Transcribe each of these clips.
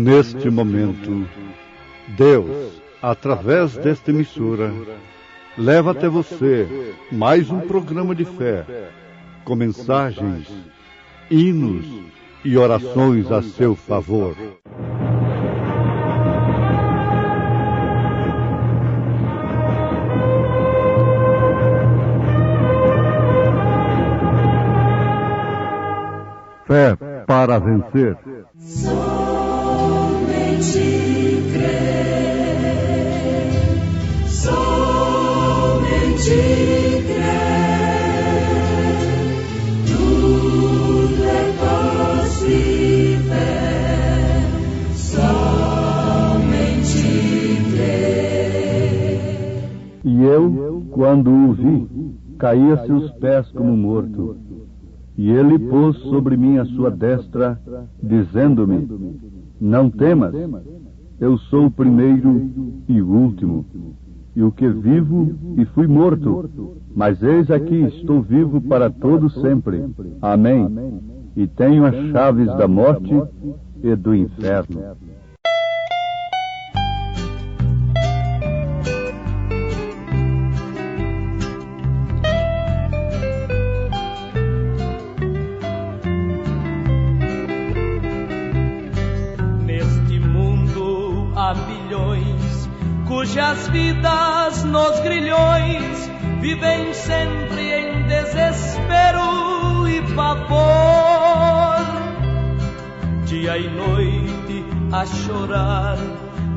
Neste momento, Deus, através desta emissora, leva até você mais um programa de fé, com mensagens, hinos e orações a seu favor. Fé para vencer. Somente crer, somente crer, tudo é possível, somente crer. E eu, quando o vi, caí a seus pés como morto. E ele pôs sobre mim a sua destra, dizendo-me: não temas, eu sou o primeiro e o último, e o que vivo e fui morto, mas eis aqui estou vivo para todo sempre. Amém. E tenho as chaves da morte e do inferno. Há milhões cujas vidas nos grilhões vivem sempre em desespero e pavor, dia e noite a chorar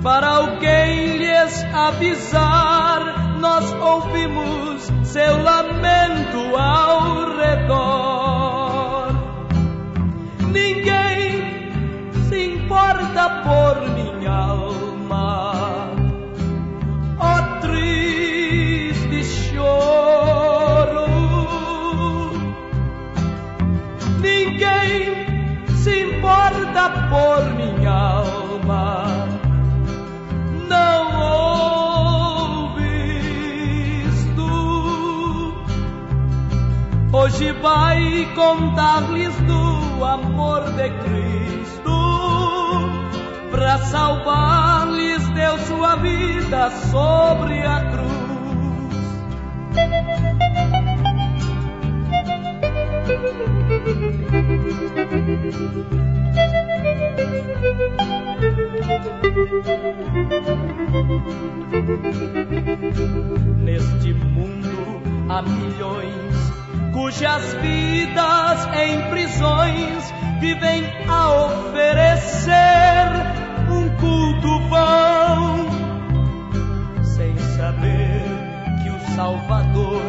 para alguém lhes avisar. Nós ouvimos seu lamento ao redor. Ninguém se importa por minha alma, ó triste choro. Ninguém se importa por minha alma, não ouves tu. Hoje vai contar-lhes do amor de Cristo. Para salvar-lhes deu sua vida sobre a cruz. Neste mundo há milhões cujas vidas em prisões vivem a oferecer um culto vão, sem saber que o Salvador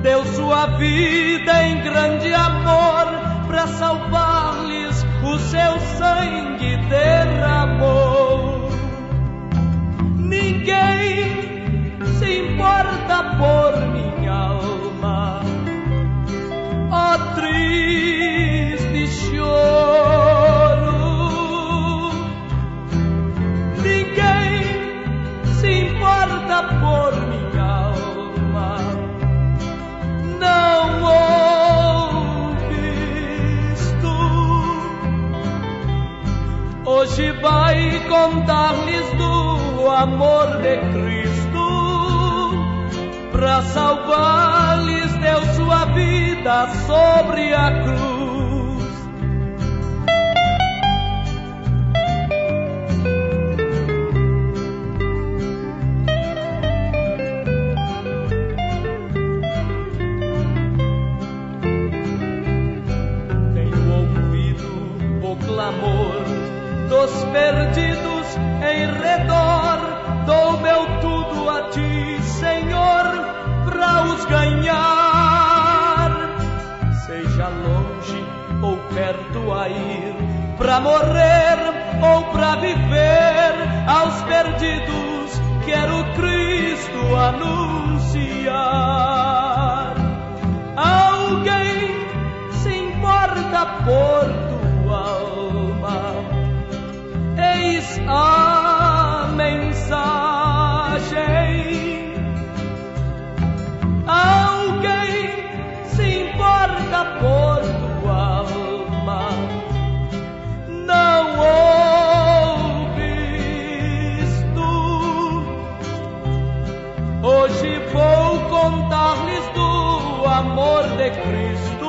deu sua vida em grande amor, para salvar-lhes o seu sangue derramou. Ninguém se importa por minha alma, ó triste choro. Ninguém se importa por minha alma, não ouves tu. Hoje vai contar-lhes do amor de Cristo. Para salvar-lhes deu sua vida sobre a cruz. Dos perdidos em redor, dou meu tudo a ti, Senhor, para os ganhar. Seja longe ou perto a ir, para morrer ou para viver, aos perdidos quero Cristo anunciar. Alguém se importa por tua alma? Eis a mensagem. Alguém se importa por tua alma? Não ouves Hoje vou contar-lhes do amor de Cristo.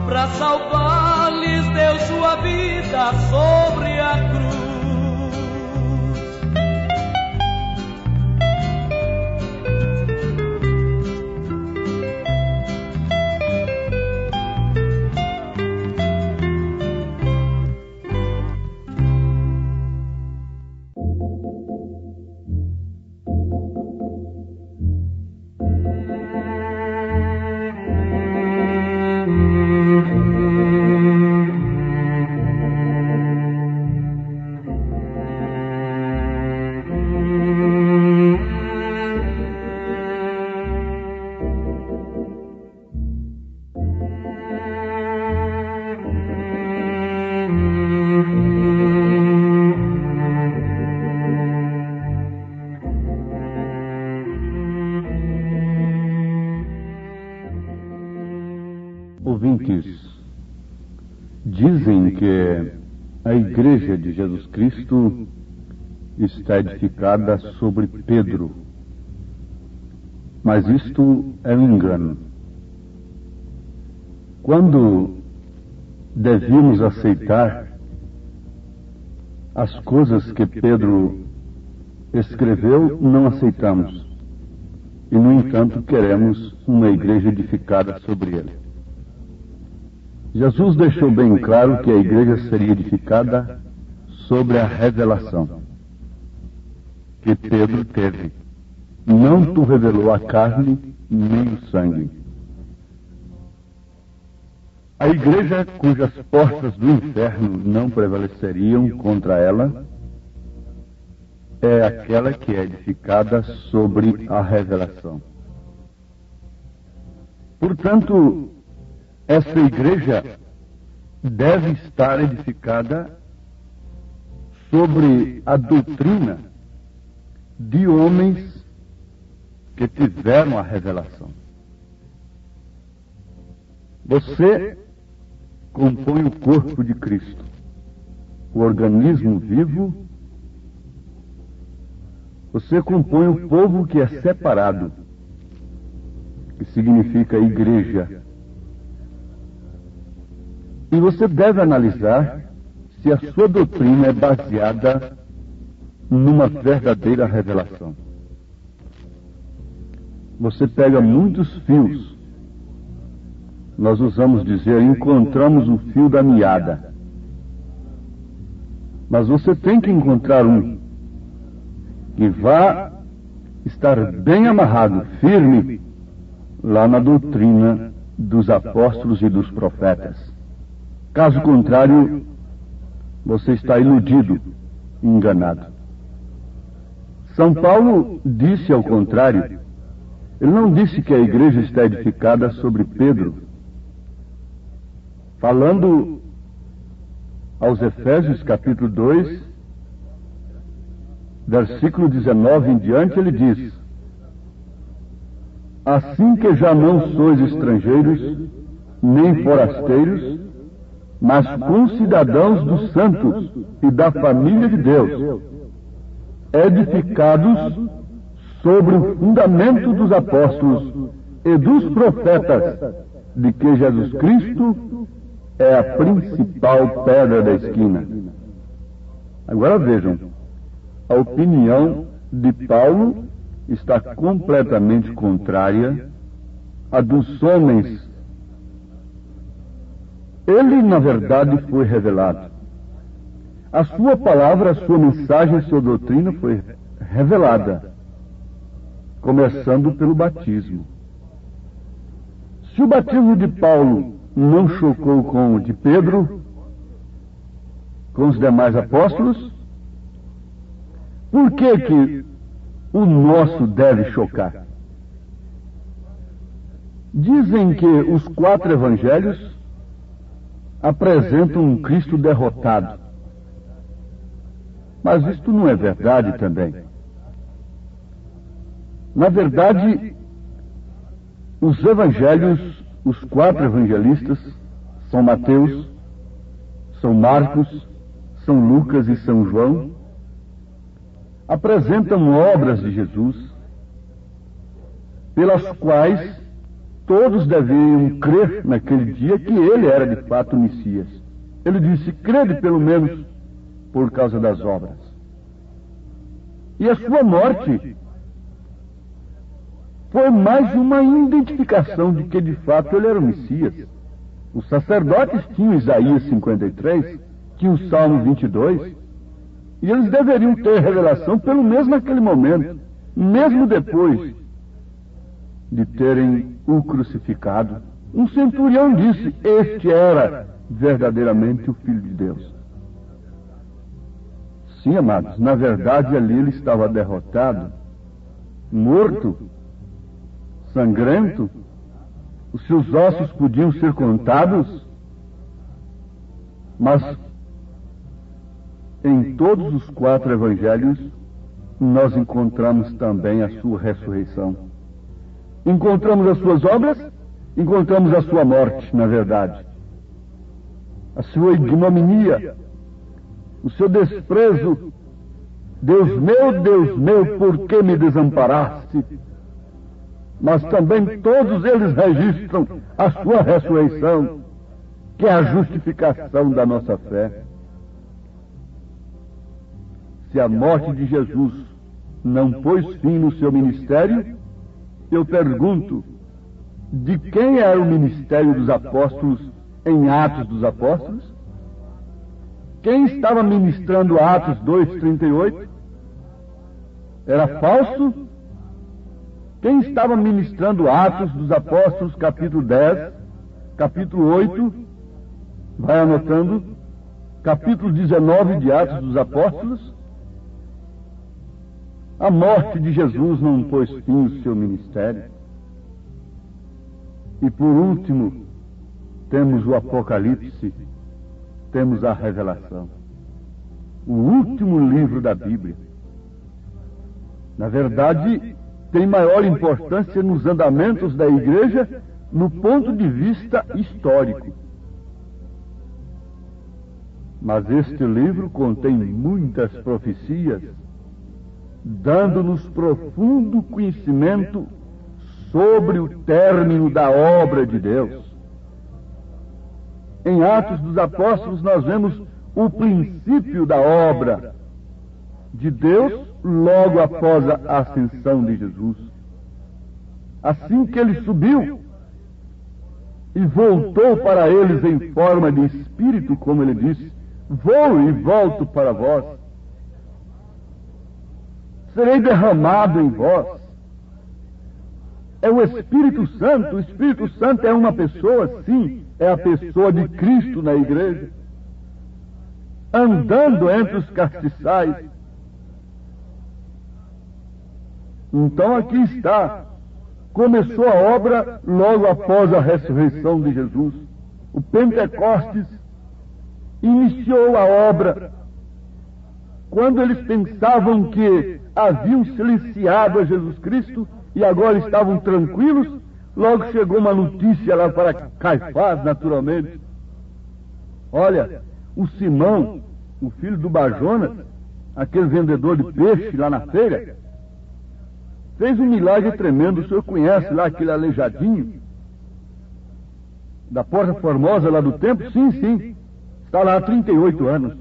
Para salvar-lhes deu sua vida sobre a cruz. Ouvintes, dizem que a Igreja de Jesus Cristo está edificada sobre Pedro, mas isto é um engano. Quando devíamos aceitar as coisas que Pedro escreveu, não aceitamos, e no entanto queremos uma igreja edificada sobre ele. Jesus deixou bem claro que a igreja seria edificada sobre a revelação que Pedro teve. Não tu revelou a carne nem o sangue. A igreja cujas portas do inferno não prevaleceriam contra ela é aquela que é edificada sobre a revelação. Portanto, essa igreja deve estar edificada sobre a doutrina de homens que tiveram a revelação. Você compõe o corpo de Cristo, o organismo vivo. Você compõe o povo que é separado, que significa igreja. E você deve analisar se a sua doutrina é baseada numa verdadeira revelação. Você pega muitos fios. Nós usamos dizer, encontramos o fio da meada. Mas você tem que encontrar um que vá estar bem amarrado, firme, lá na doutrina dos apóstolos e dos profetas. Caso contrário, você está iludido, enganado. São Paulo disse ao contrário. Ele não disse que a igreja está edificada sobre Pedro. Falando aos Efésios capítulo 2, versículo 19 em diante, ele diz: assim que já não sois estrangeiros, nem forasteiros, mas concidadãos dos santos e da família de Deus, edificados sobre o fundamento dos apóstolos e dos profetas, de que Jesus Cristo é a principal pedra da esquina. Agora vejam, a opinião de Paulo está completamente contrária à dos homens. Ele, na verdade, foi revelado. A sua palavra, a sua mensagem, a sua doutrina foi revelada, começando pelo batismo. Se o batismo de Paulo não chocou com o de Pedro, com os demais apóstolos, por que o nosso deve chocar? Dizem que os 4 evangelhos apresentam um Cristo derrotado. Mas isto não é verdade também. Na verdade, os evangelhos, os 4 evangelistas, São Mateus, São Marcos, São Lucas e São João, apresentam obras de Jesus, pelas quais todos deveriam crer naquele dia que ele era de fato o Messias. Ele disse: crede pelo menos por causa das obras. E a sua morte foi mais uma identificação de que de fato ele era o Messias. Os sacerdotes tinham Isaías 53, tinham o Salmo 22, e eles deveriam ter revelação pelo menos naquele momento, mesmo depois de terem o crucificado. Um centurião disse: este era verdadeiramente o Filho de Deus. Sim, amados, na verdade ali ele estava derrotado, morto, sangrento, os seus ossos podiam ser contados, mas em todos os 4 evangelhos nós encontramos também a sua ressurreição. Encontramos as suas obras, encontramos a sua morte, na verdade. A sua ignominia, o seu desprezo. Deus meu, por que me desamparaste? Mas também todos eles registram a sua ressurreição, que é a justificação da nossa fé. Se a morte de Jesus não pôs fim no seu ministério, eu pergunto: de quem era o ministério dos apóstolos em Atos dos Apóstolos? Quem estava ministrando Atos 2:38? Era falso? Quem estava ministrando Atos dos Apóstolos, capítulo 10, capítulo 8, vai anotando, capítulo 19 de Atos dos Apóstolos? A morte de Jesus não pôs fim no seu ministério. E por último, temos o Apocalipse, temos a Revelação, o último livro da Bíblia. Na verdade, tem maior importância nos andamentos da igreja no ponto de vista histórico. Mas este livro contém muitas profecias, dando-nos profundo conhecimento sobre o término da obra de Deus. Em Atos dos Apóstolos nós vemos o princípio da obra de Deus logo após a ascensão de Jesus. Assim que ele subiu e voltou para eles em forma de espírito, como ele disse: vou e volto para vós. Serei derramado em vós. É o Espírito Santo. O Espírito Santo é uma pessoa, sim, é a pessoa de Cristo na igreja, andando entre os castiçais. Então aqui está. Começou a obra logo após a ressurreição de Jesus. O Pentecostes iniciou a obra quando eles pensavam que haviam silenciado a Jesus Cristo e agora estavam tranquilos. Logo chegou uma notícia lá para Caifás, naturalmente. Olha, o Simão, o filho do Barjonas, aquele vendedor de peixe lá na feira, fez um milagre tremendo. O senhor conhece lá aquele aleijadinho da Porta Formosa lá do templo? Sim, sim. Está lá há 38 anos.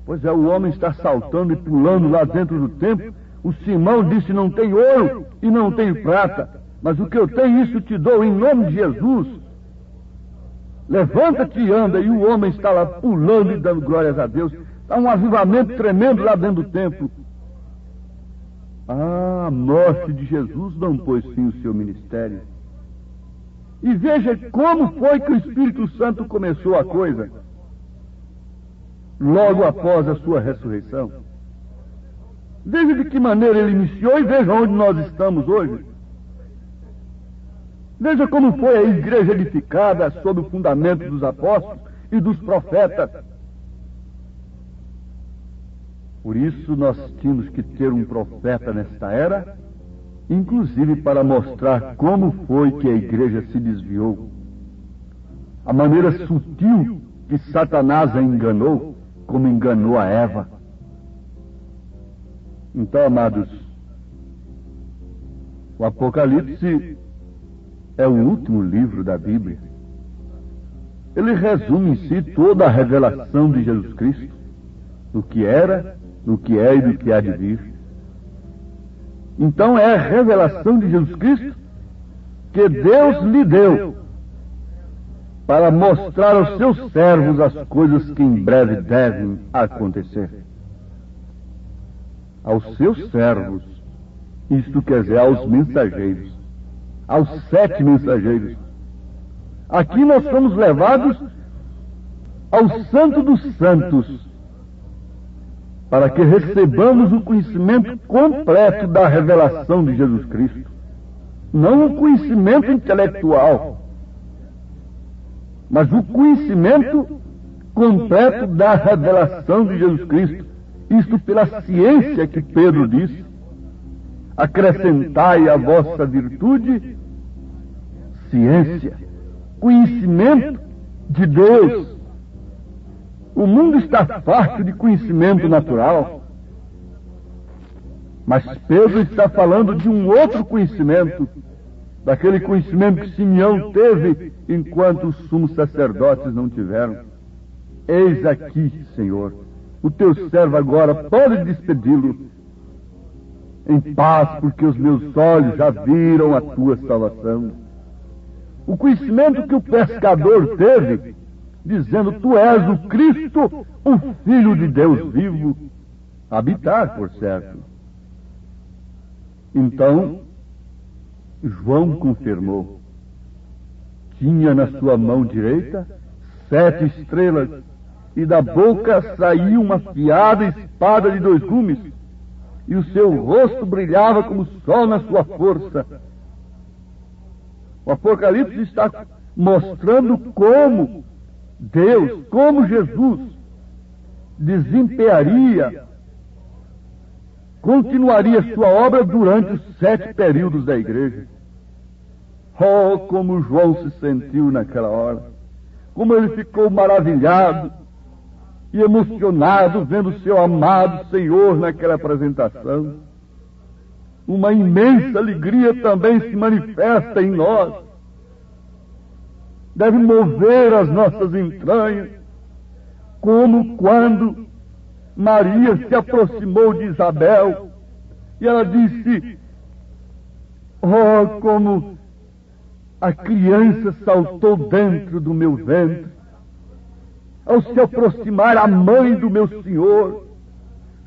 Pois é, o homem está saltando e pulando lá dentro do templo. O Simão disse: não tem ouro e não tenho prata, mas o que eu tenho, isso te dou em nome de Jesus. Levanta-te e anda. E o homem está lá pulando e dando glórias a Deus. Está um avivamento tremendo lá dentro do templo. A morte de Jesus não pôs fim ao seu ministério. E veja como foi que o Espírito Santo começou a coisa. Logo após a sua ressurreição. Veja de que maneira ele iniciou e veja onde nós estamos hoje. Veja como foi a igreja edificada sob o fundamento dos apóstolos e dos profetas. Por isso nós tínhamos que ter um profeta nesta era, inclusive para mostrar como foi que a igreja se desviou. A maneira sutil que Satanás a enganou, como enganou a Eva. Então, amados, o Apocalipse é o último livro da Bíblia. Ele resume em si toda a revelação de Jesus Cristo, do que era, do que é e do que há de vir. Então é a revelação de Jesus Cristo que Deus lhe deu para mostrar aos seus servos as coisas que em breve devem acontecer. Aos seus servos, isto quer dizer, aos mensageiros, aos 7 mensageiros. Aqui nós somos levados ao Santo dos Santos, para que recebamos o conhecimento completo da revelação de Jesus Cristo. Não o conhecimento intelectual, mas o conhecimento completo da revelação de Jesus Cristo. Isto pela ciência que Pedro disse: acrescentai à vossa virtude ciência, conhecimento de Deus. O mundo está farto de conhecimento natural, mas Pedro está falando de um outro conhecimento, daquele conhecimento que Simeão teve enquanto os sumos sacerdotes não tiveram. Eis aqui, Senhor, o teu servo agora pode despedi-lo em paz, porque os meus olhos já viram a tua salvação. O conhecimento que o pescador teve, dizendo: tu és o Cristo, o Filho de Deus vivo, habitar, por certo. Então, João confirmou. Tinha na sua mão direita 7 estrelas, e da boca saía uma afiada espada de 2 gumes, e o seu rosto brilhava como o sol na sua força. O Apocalipse está mostrando como Deus, como Jesus, desempenharia, continuaria sua obra durante os 7 períodos da igreja. Oh, como João se sentiu naquela hora! Como ele ficou maravilhado e emocionado vendo seu amado Senhor naquela apresentação. Uma imensa alegria também se manifesta em nós. Deve mover as nossas entranhas, como quando Maria se aproximou de Isabel e ela disse: oh, como a criança saltou dentro do meu ventre ao se aproximar a mãe do meu Senhor.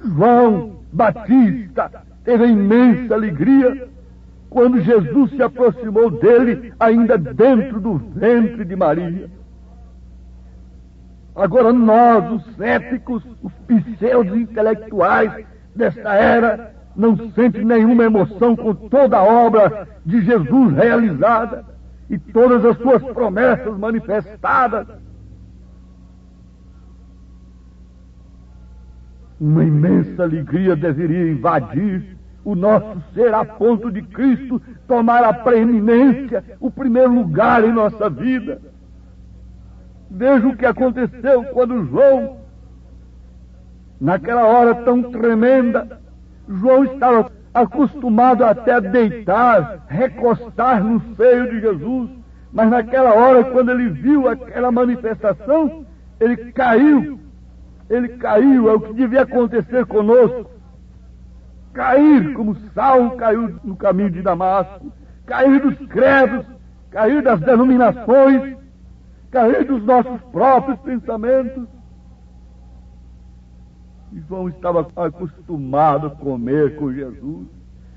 João Batista teve imensa alegria quando Jesus se aproximou dele, ainda dentro do ventre de Maria. Agora nós, os céticos, os pseudos intelectuais desta era, não sentem nenhuma emoção com toda a obra de Jesus realizada e todas as suas promessas manifestadas. Uma imensa alegria deveria invadir o nosso ser, a ponto de Cristo tomar a preeminência, o primeiro lugar em nossa vida. Veja o que aconteceu quando João, naquela hora tão tremenda, João estava acostumado até a deitar, recostar no seio de Jesus, mas naquela hora, quando ele viu aquela manifestação, ele caiu. Ele caiu. É o que devia acontecer conosco. Cair como Saulo caiu no caminho de Damasco, cair dos credos, cair das denominações, cair dos nossos próprios pensamentos. E João estava acostumado a comer com Jesus,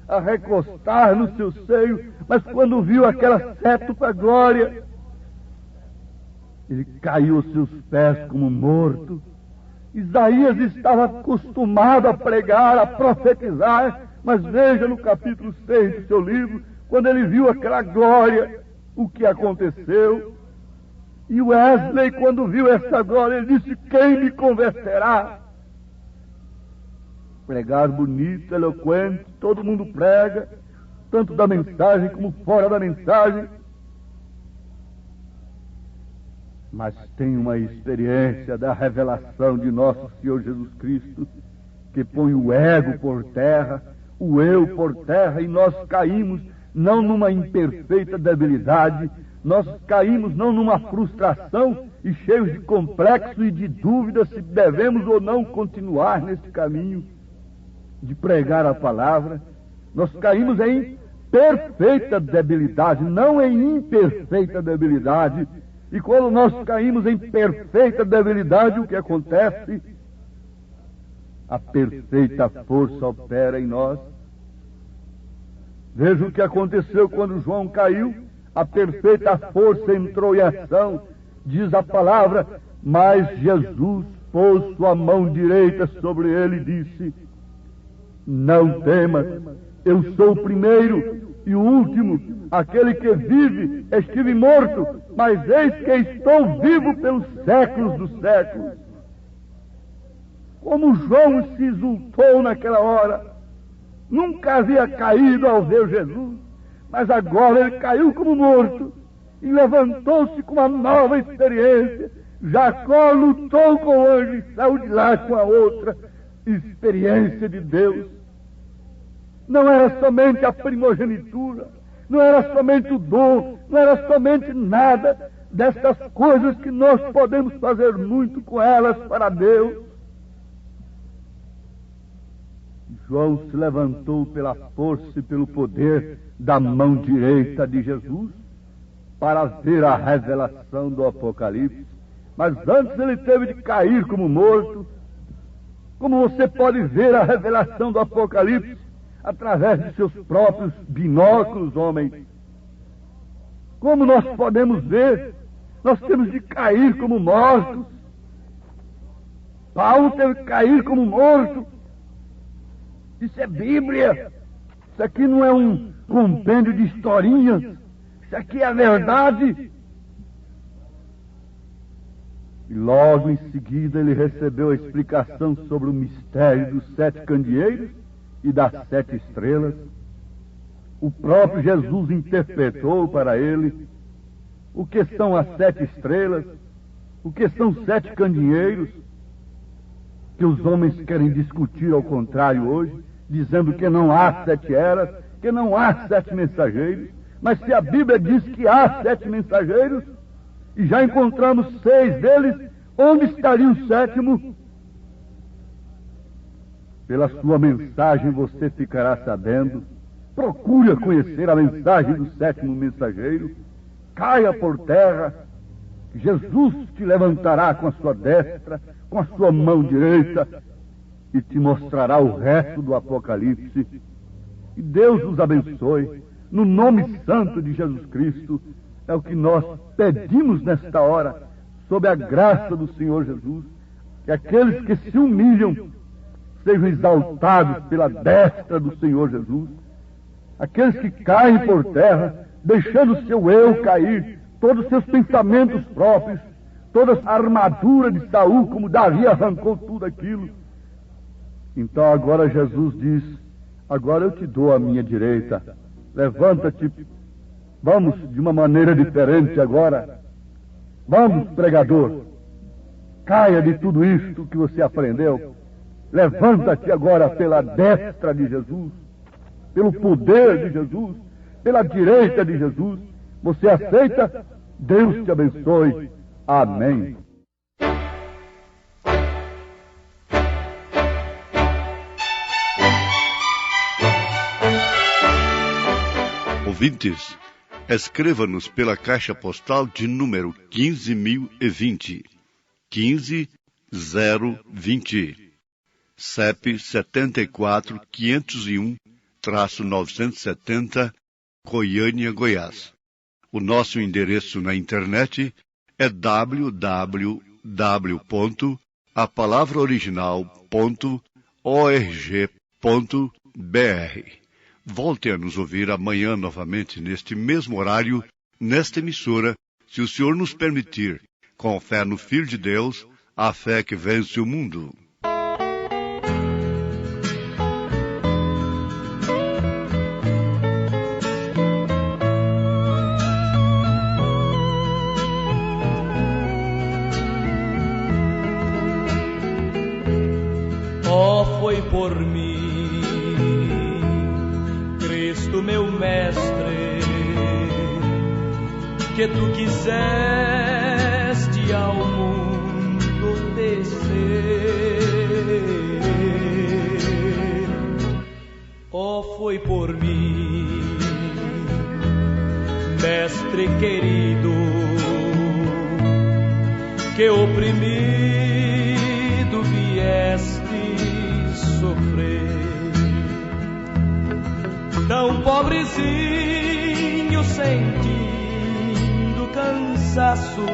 a recostar no seu seio, mas quando viu aquela sétupla glória, ele caiu aos seus pés como morto. Isaías estava acostumado a pregar, a profetizar, mas veja no capítulo 6 do seu livro, quando ele viu aquela glória, o que aconteceu. E Wesley, quando viu essa glória, ele disse: quem me converterá? Pregar bonito, eloquente, todo mundo prega, tanto da mensagem como fora da mensagem. Mas tem uma experiência da revelação de nosso Senhor Jesus Cristo que põe o ego por terra, o eu por terra, e nós caímos não numa imperfeita debilidade, nós caímos não numa frustração e cheios de complexo e de dúvida se devemos ou não continuar neste caminho de pregar a palavra. Nós caímos em perfeita debilidade, não em imperfeita debilidade. E quando nós caímos em perfeita debilidade, o que acontece? A perfeita força opera em nós. Veja o que aconteceu quando João caiu. A perfeita força entrou em ação. Diz a palavra, mas Jesus pôs sua mão direita sobre ele e disse: não temas, eu sou o primeiro e o último, aquele que vive. Estive morto, mas eis que estou vivo pelos séculos dos séculos. Como João se exultou naquela hora. Nunca havia caído ao ver Jesus, mas agora ele caiu como morto e levantou-se com uma nova experiência. Jacó lutou com o anjo e saiu de lá com a outra experiência de Deus. Não era somente a primogenitura, não era somente o dom, não era somente nada dessas coisas que nós podemos fazer muito com elas para Deus. João se levantou pela força e pelo poder da mão direita de Jesus para ver a revelação do Apocalipse. Mas antes ele teve de cair como morto. Como você pode ver a revelação do Apocalipse? Através de seus próprios binóculos, homem. Como nós podemos ver? Nós temos de cair como mortos. Paulo teve que cair como morto. Isso é Bíblia. Isso aqui não é um compêndio de historinhas. Isso aqui é a verdade. E logo em seguida ele recebeu a explicação sobre o mistério dos 7 candeeiros e das 7 estrelas. O próprio Jesus interpretou para ele o que são as 7 estrelas, o que são 7 candeeiros, que os homens querem discutir ao contrário hoje, dizendo que não há 7 eras, que não há 7 mensageiros. Mas se a Bíblia diz que há 7 mensageiros, e já encontramos 6 deles, onde estaria o 7º? Pela sua mensagem você ficará sabendo. Procure conhecer a mensagem do 7º mensageiro. Caia por terra. Jesus te levantará com a sua destra, com a sua mão direita, e te mostrará o resto do Apocalipse. E Deus os abençoe. No nome santo de Jesus Cristo, é o que nós pedimos nesta hora, sob a graça do Senhor Jesus, que aqueles que se humilham sejam exaltados pela destra do Senhor Jesus. Aqueles que caem por terra, deixando o seu eu cair, todos os seus pensamentos próprios, toda a armadura de Saul, como Davi arrancou tudo aquilo. Então agora Jesus diz: agora eu te dou a minha direita, levanta-te, vamos de uma maneira diferente agora. Vamos, pregador, caia de tudo isto que você aprendeu. Levanta-te agora pela destra de Jesus, pelo poder de Jesus, pela direita de Jesus. Você aceita? Deus te abençoe. Amém. Ouvintes, escreva-nos pela caixa postal de número 15.020, 15020, CEP 74.501-970, Goiânia, Goiás. O nosso endereço na internet é www.apalavraoriginal.org.br. Volte a nos ouvir amanhã novamente neste mesmo horário, nesta emissora, se o Senhor nos permitir, com fé no Filho de Deus, a fé que vence o mundo. Foi por mim, Cristo meu mestre, que tu quiseste ao mundo descer. Oh, foi por mim, mestre querido, que oprimido vieste sofrer. Tão pobrezinho, sentindo cansaço,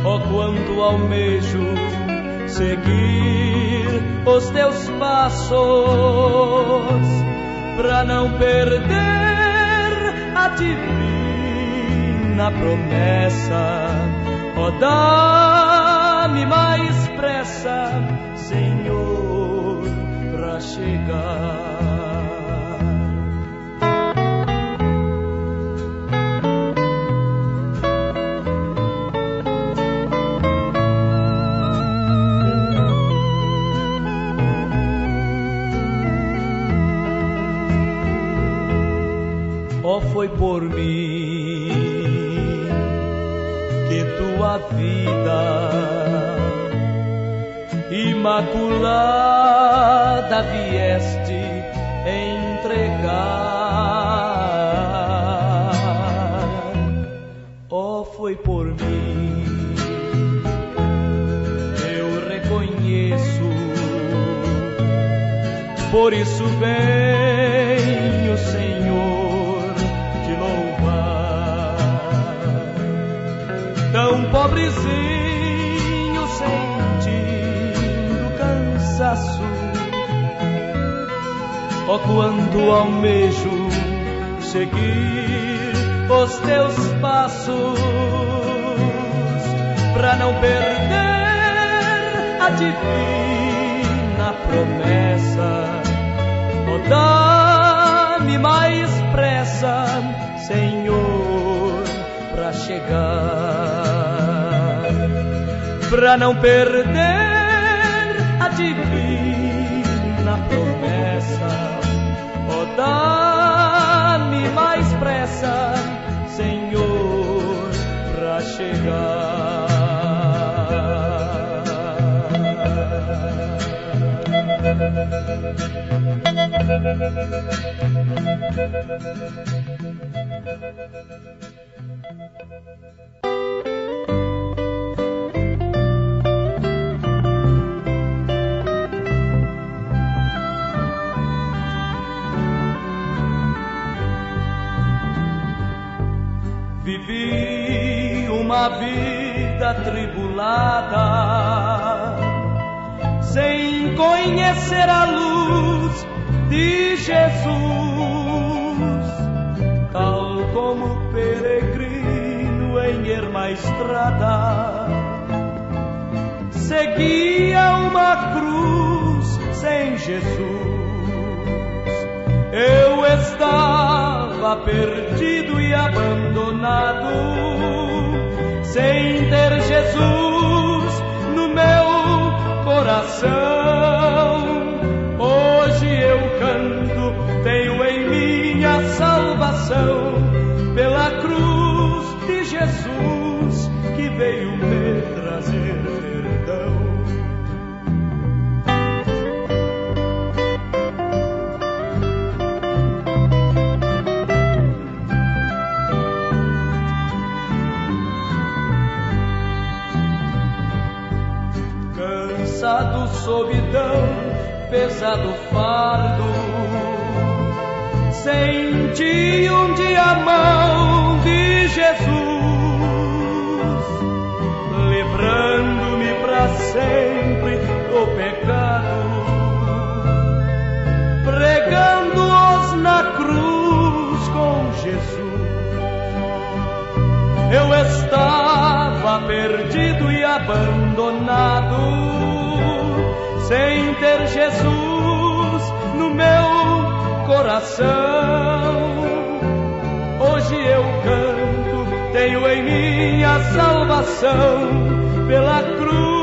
oh, quanto almejo seguir os teus passos, pra não perder a divina promessa. Oh, dá-me mais pressa, Senhor, pra chegar. Oh, foi por mim que tua vida imaculada vieste entregar. Oh, foi por mim, eu reconheço, por isso venho, Senhor, te louvar. Tão pobrezinho, sentindo cansaço, oh, quanto almejo seguir os teus passos, pra não perder a divina promessa. Oh, dá-me mais pressa, Senhor, pra chegar, pra não perder a divina promessa. Oh, dá-me mais pressa, Senhor, pra chegar. Vivi uma vida tribulada, sem conhecer a luz de Jesus, tal como peregrino em erma estrada, seguia uma cruz sem Jesus. Eu estava perdido e abandonado, sem ter Jesus no meu coração. Hoje eu canto, tenho em mim a salvação, pela cruz de Jesus que veio me trazer perdão. Cansado, solidão, pesado fardo, senti um dia a mão de Jesus, livrando-me para sempre do pecado, pregando-os na cruz com Jesus. Eu estava perdido e abandonado, sem ter Jesus no meu coração. Hoje eu canto, tenho em mim a salvação, pela cruz